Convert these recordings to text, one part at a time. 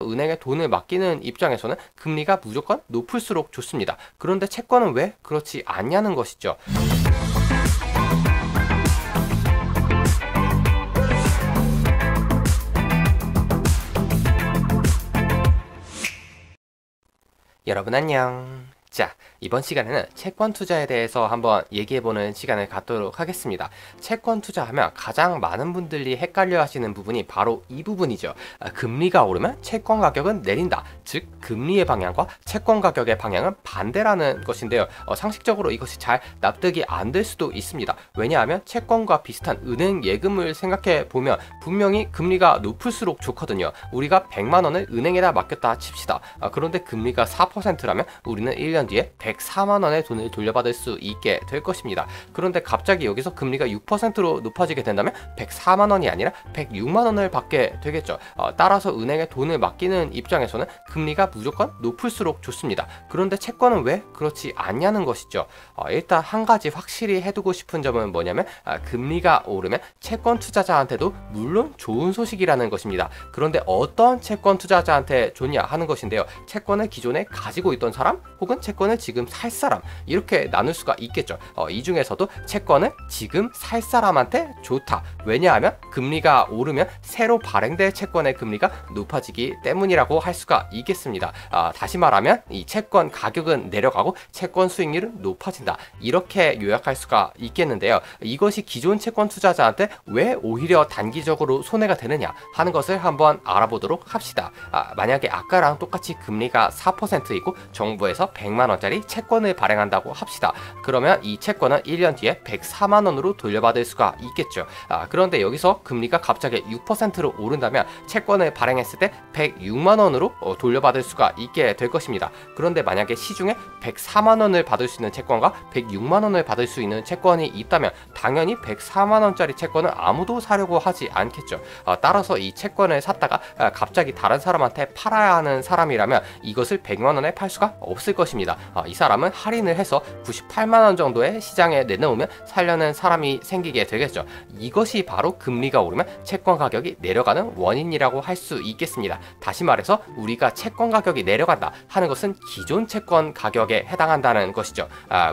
은행에 돈을 맡기는 입장에서는 금리가 무조건 높을수록 좋습니다. 그런데 채권은 왜 그렇지 않냐는 것이죠. 여러분 안녕. 자, 이번 시간에는 채권 투자에 대해서 한번 얘기해보는 시간을 갖도록 하겠습니다. 채권 투자하면 가장 많은 분들이 헷갈려 하시는 부분이 바로 이 부분이죠. 금리가 오르면 채권 가격은 내린다. 즉, 금리의 방향과 채권 가격의 방향은 반대라는 것인데요. 상식적으로 이것이 잘 납득이 안 될 수도 있습니다. 왜냐하면 채권과 비슷한 은행 예금을 생각해 보면 분명히 금리가 높을수록 좋거든요. 우리가 100만 원을 은행에다 맡겼다 칩시다. 그런데 금리가 4%라면 우리는 1년 뒤에 104만 원의 돈을 돌려받을 수 있게 될 것입니다. 그런데 갑자기 여기서 금리가 6%로 높아지게 된다면 104만 원이 아니라 106만 원을 받게 되겠죠. 따라서 은행에 돈을 맡기는 입장에서는 금리가 무조건 높을수록 좋습니다. 그런데 채권은 왜 그렇지 않냐는 것이죠. 일단 한 가지 확실히 해두고 싶은 점은 뭐냐면 금리가 오르면 채권 투자자한테도 물론 좋은 소식이라는 것입니다. 그런데 어떤 채권 투자자한테 좋냐 하는 것인데요. 채권을 기존에 가지고 있던 사람 혹은 채권을 지금 살 사람, 이렇게 나눌 수가 있겠죠. 이 중에서도 채권을 지금 살 사람한테 좋다. 왜냐하면 금리가 오르면 새로 발행될 채권의 금리가 높아지기 때문이라고 할 수가 있겠습니다. 다시 말하면 이 채권 가격은 내려가고 채권 수익률은 높아진다. 이렇게 요약할 수가 있겠는데요. 이것이 기존 채권 투자자한테 왜 오히려 단기적으로 손해가 되느냐 하는 것을 한번 알아보도록 합시다. 만약에 아까랑 똑같이 금리가 4%이고 정부에서 100만 원짜리 채권을 발행한다고 합시다. 그러면 이 채권은 1년 뒤에 104만 원으로 돌려받을 수가 있겠죠. 그런데 여기서 금리가 갑자기 6%로 오른다면 채권을 발행했을 때 106만 원으로 돌려받을 수가 있게 될 것입니다. 그런데 만약에 시중에 104만 원을 받을 수 있는 채권과 106만 원을 받을 수 있는 채권이 있다면 당연히 104만 원짜리 채권은 아무도 사려고 하지 않겠죠. 따라서 이 채권을 샀다가 갑자기 다른 사람한테 팔아야 하는 사람이라면 이것을 100만 원에 팔 수가 없을 것입니다. 이 사람은 할인을 해서 98만 원 정도의 시장에 내놓으면 살려는 사람이 생기게 되겠죠. 이것이 바로 금리가 오르면 채권 가격이 내려가는 원인이라고 할 수 있겠습니다. 다시 말해서 우리가 채권 가격이 내려간다 하는 것은 기존 채권 가격에 해당한다는 것이죠.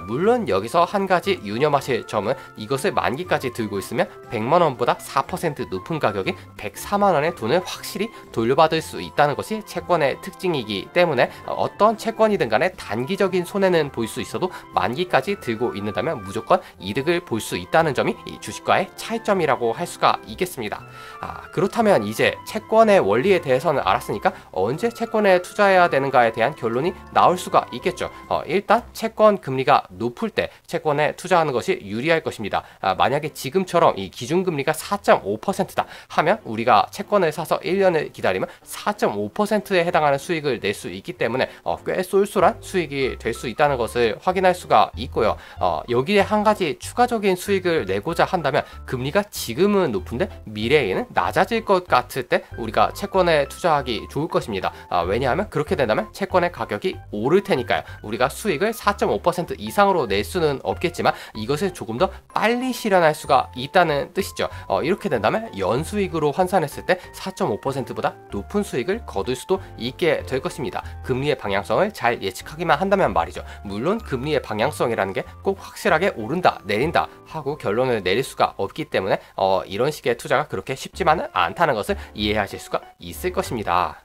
물론 여기서 한 가지 유념하실 점은 이것을 만기까지 들고 있으면 100만 원보다 4% 높은 가격인 104만 원의 돈을 확실히 돌려받을 수 있다는 것이 채권의 특징이기 때문에 어떤 채권이든 간에 단기적인 손해는 볼 수 있어도 만기까지 들고 있는다면 무조건 이득을 볼 수 있다는 점이 이 주식과의 차이점이라고 할 수가 있겠습니다. 그렇다면 이제 채권의 원리에 대해서는 알았으니까 언제 채권에 투자해야 되는가에 대한 결론이 나올 수가 있겠죠. 일단 채권 금리가 높을 때 채권에 투자하는 것이 유리할 것입니다. 만약에 지금처럼 이 기준금리가 4.5%다 하면 우리가 채권을 사서 1년을 기다리면 4.5%에 해당하는 수익을 낼 수 있기 때문에 꽤 쏠쏠한 수익이 될 수 있다는 것을 확인할 수가 있고요. 여기에 한 가지 추가적인 수익을 내고자 한다면 금리가 지금은 높은데 미래에는 낮아질 것 같을 때 우리가 채권에 투자하기 좋을 것입니다. 왜냐하면 그렇게 된다면 채권의 가격이 오를 테니까요. 우리가 수익을 4.5% 이상으로 낼 수는 없겠지만 이것을 조금 더 빨리 실현할 수가 있다는 뜻이죠. 이렇게 된다면 연수익으로 환산했을 때 4.5%보다 높은 수익을 거둘 수도 있게 될 것입니다. 금리의 방향성을 잘 예측하기만 한다면 말이죠. 물론 금리의 방향성이라는 게 꼭 확실하게 오른다 내린다 하고 결론을 내릴 수가 없기 때문에 이런 식의 투자가 그렇게 쉽지만은 않다는 것을 이해하실 수가 있을 것입니다.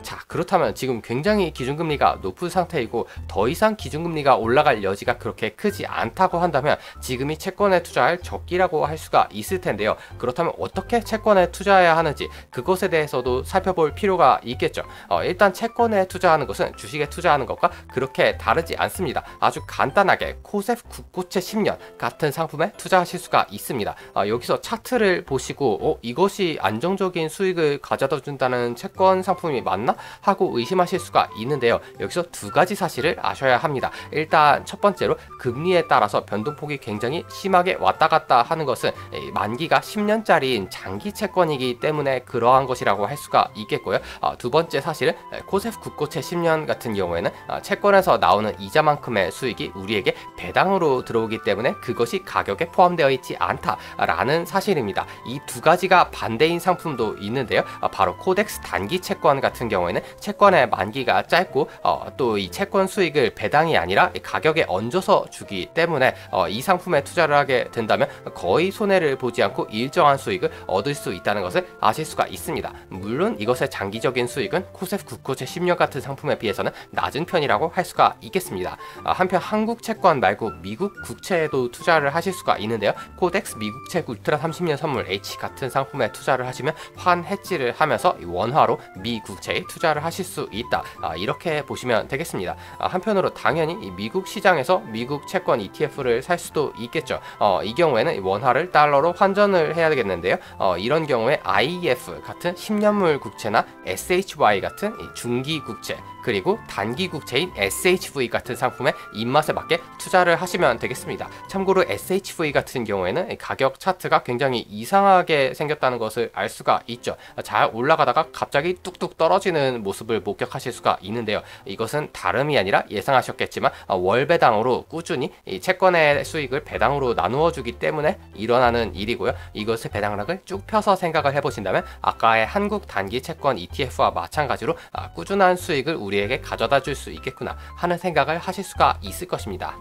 자, 그렇다면 지금 굉장히 기준금리가 높은 상태이고 더 이상 기준금리가 올라갈 여지가 그렇게 크지 않다고 한다면 지금이 채권에 투자할 적기라고 할 수가 있을 텐데요. 그렇다면 어떻게 채권에 투자해야 하는지 그것에 대해서도 살펴볼 필요가 있겠죠. 일단 채권에 투자하는 것은 주식에 투자하는 것과 그렇게 다르지 않습니다. 아주 간단하게 코셉 국고채 10년 같은 상품에 투자하실 수가 있습니다. 여기서 차트를 보시고 이것이 안정적인 수익을 가져다 준다는 채권 상품이 맞나? 하고 의심하실 수가 있는데요. 여기서 두 가지 사실을 아셔야 합니다. 일단 첫 번째로 금리에 따라서 변동폭이 굉장히 심하게 왔다 갔다 하는 것은 만기가 10년짜리인 장기 채권이기 때문에 그러한 것이라고 할 수가 있겠고요. 두 번째 사실은 코셉 국고채 10년 같은 경우에는 채권에서 나오는 이자만큼의 수익이 우리에게 배당으로 들어오기 때문에 그것이 가격에 포함되어 있지 않다라는 사실입니다. 이 두 가지가 반대인 상품도 있는데요. 바로 코덱스 단기 채권 같은 경우 경우에는 채권의 만기가 짧고 또 이 채권 수익을 배당이 아니라 가격에 얹어서 주기 때문에 이 상품에 투자를 하게 된다면 거의 손해를 보지 않고 일정한 수익을 얻을 수 있다는 것을 아실 수가 있습니다. 물론 이것의 장기적인 수익은 코셉 국고채 10년 같은 상품에 비해서는 낮은 편이라고 할 수가 있겠습니다. 한편 한국 채권 말고 미국 국채에도 투자를 하실 수가 있는데요. 코덱스 미국채 울트라 30년 선물 H 같은 상품에 투자를 하시면 환 해지를 하면서 원화로 미 국채에 투자를 하실 수 있다. 이렇게 보시면 되겠습니다. 한편으로 당연히 이 미국 시장에서 미국 채권 ETF를 살 수도 있겠죠. 이 경우에는 원화를 달러로 환전을 해야 되겠는데요. 이런 경우에 IEF 같은 10년물 국채나 SHY 같은 중기 국채 그리고 단기 국채인 SHV 같은 상품의 입맛에 맞게 투자를 하시면 되겠습니다. 참고로 SHV 같은 경우에는 가격 차트가 굉장히 이상하게 생겼다는 것을 알 수가 있죠. 잘 올라가다가 갑자기 뚝뚝 떨어지는 모습을 목격하실 수가 있는데요. 이것은 다름이 아니라 예상하셨겠지만 월 배당으로 꾸준히 이 채권의 수익을 배당으로 나누어 주기 때문에 일어나는 일이고요. 이것의 배당락을 쭉 펴서 생각을 해보신다면 아까의 한국 단기 채권 ETF와 마찬가지로 꾸준한 수익을 우리에게 가져다 줄 수 있겠구나 하는 생각을 하실 수가 있을 것입니다.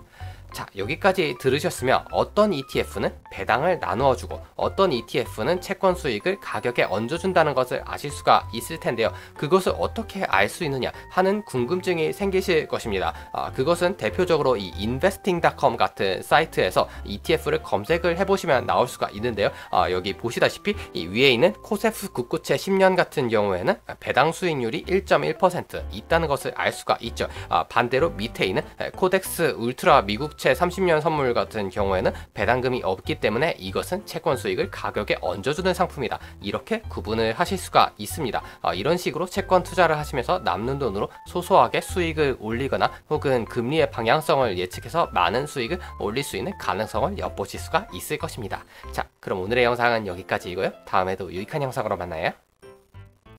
자, 여기까지 들으셨으면 어떤 ETF는 배당을 나누어주고 어떤 ETF는 채권 수익을 가격에 얹어준다는 것을 아실 수가 있을 텐데요. 그것을 어떻게 알 수 있느냐 하는 궁금증이 생기실 것입니다. 그것은 대표적으로 이 investing.com 같은 사이트에서 ETF를 검색을 해보시면 나올 수가 있는데요. 여기 보시다시피 이 위에 있는 코세프 국고채 10년 같은 경우에는 배당 수익률이 1.1% 있다는 것을 알 수가 있죠. 반대로 밑에 있는 코덱스 울트라 미국 30년 선물 같은 경우에는 배당금이 없기 때문에 이것은 채권 수익을 가격에 얹어주는 상품이다. 이렇게 구분을 하실 수가 있습니다. 이런 식으로 채권 투자를 하시면서 남는 돈으로 소소하게 수익을 올리거나 혹은 금리의 방향성을 예측해서 많은 수익을 올릴 수 있는 가능성을 엿보실 수가 있을 것입니다. 자, 그럼 오늘의 영상은 여기까지이고요. 다음에도 유익한 영상으로 만나요.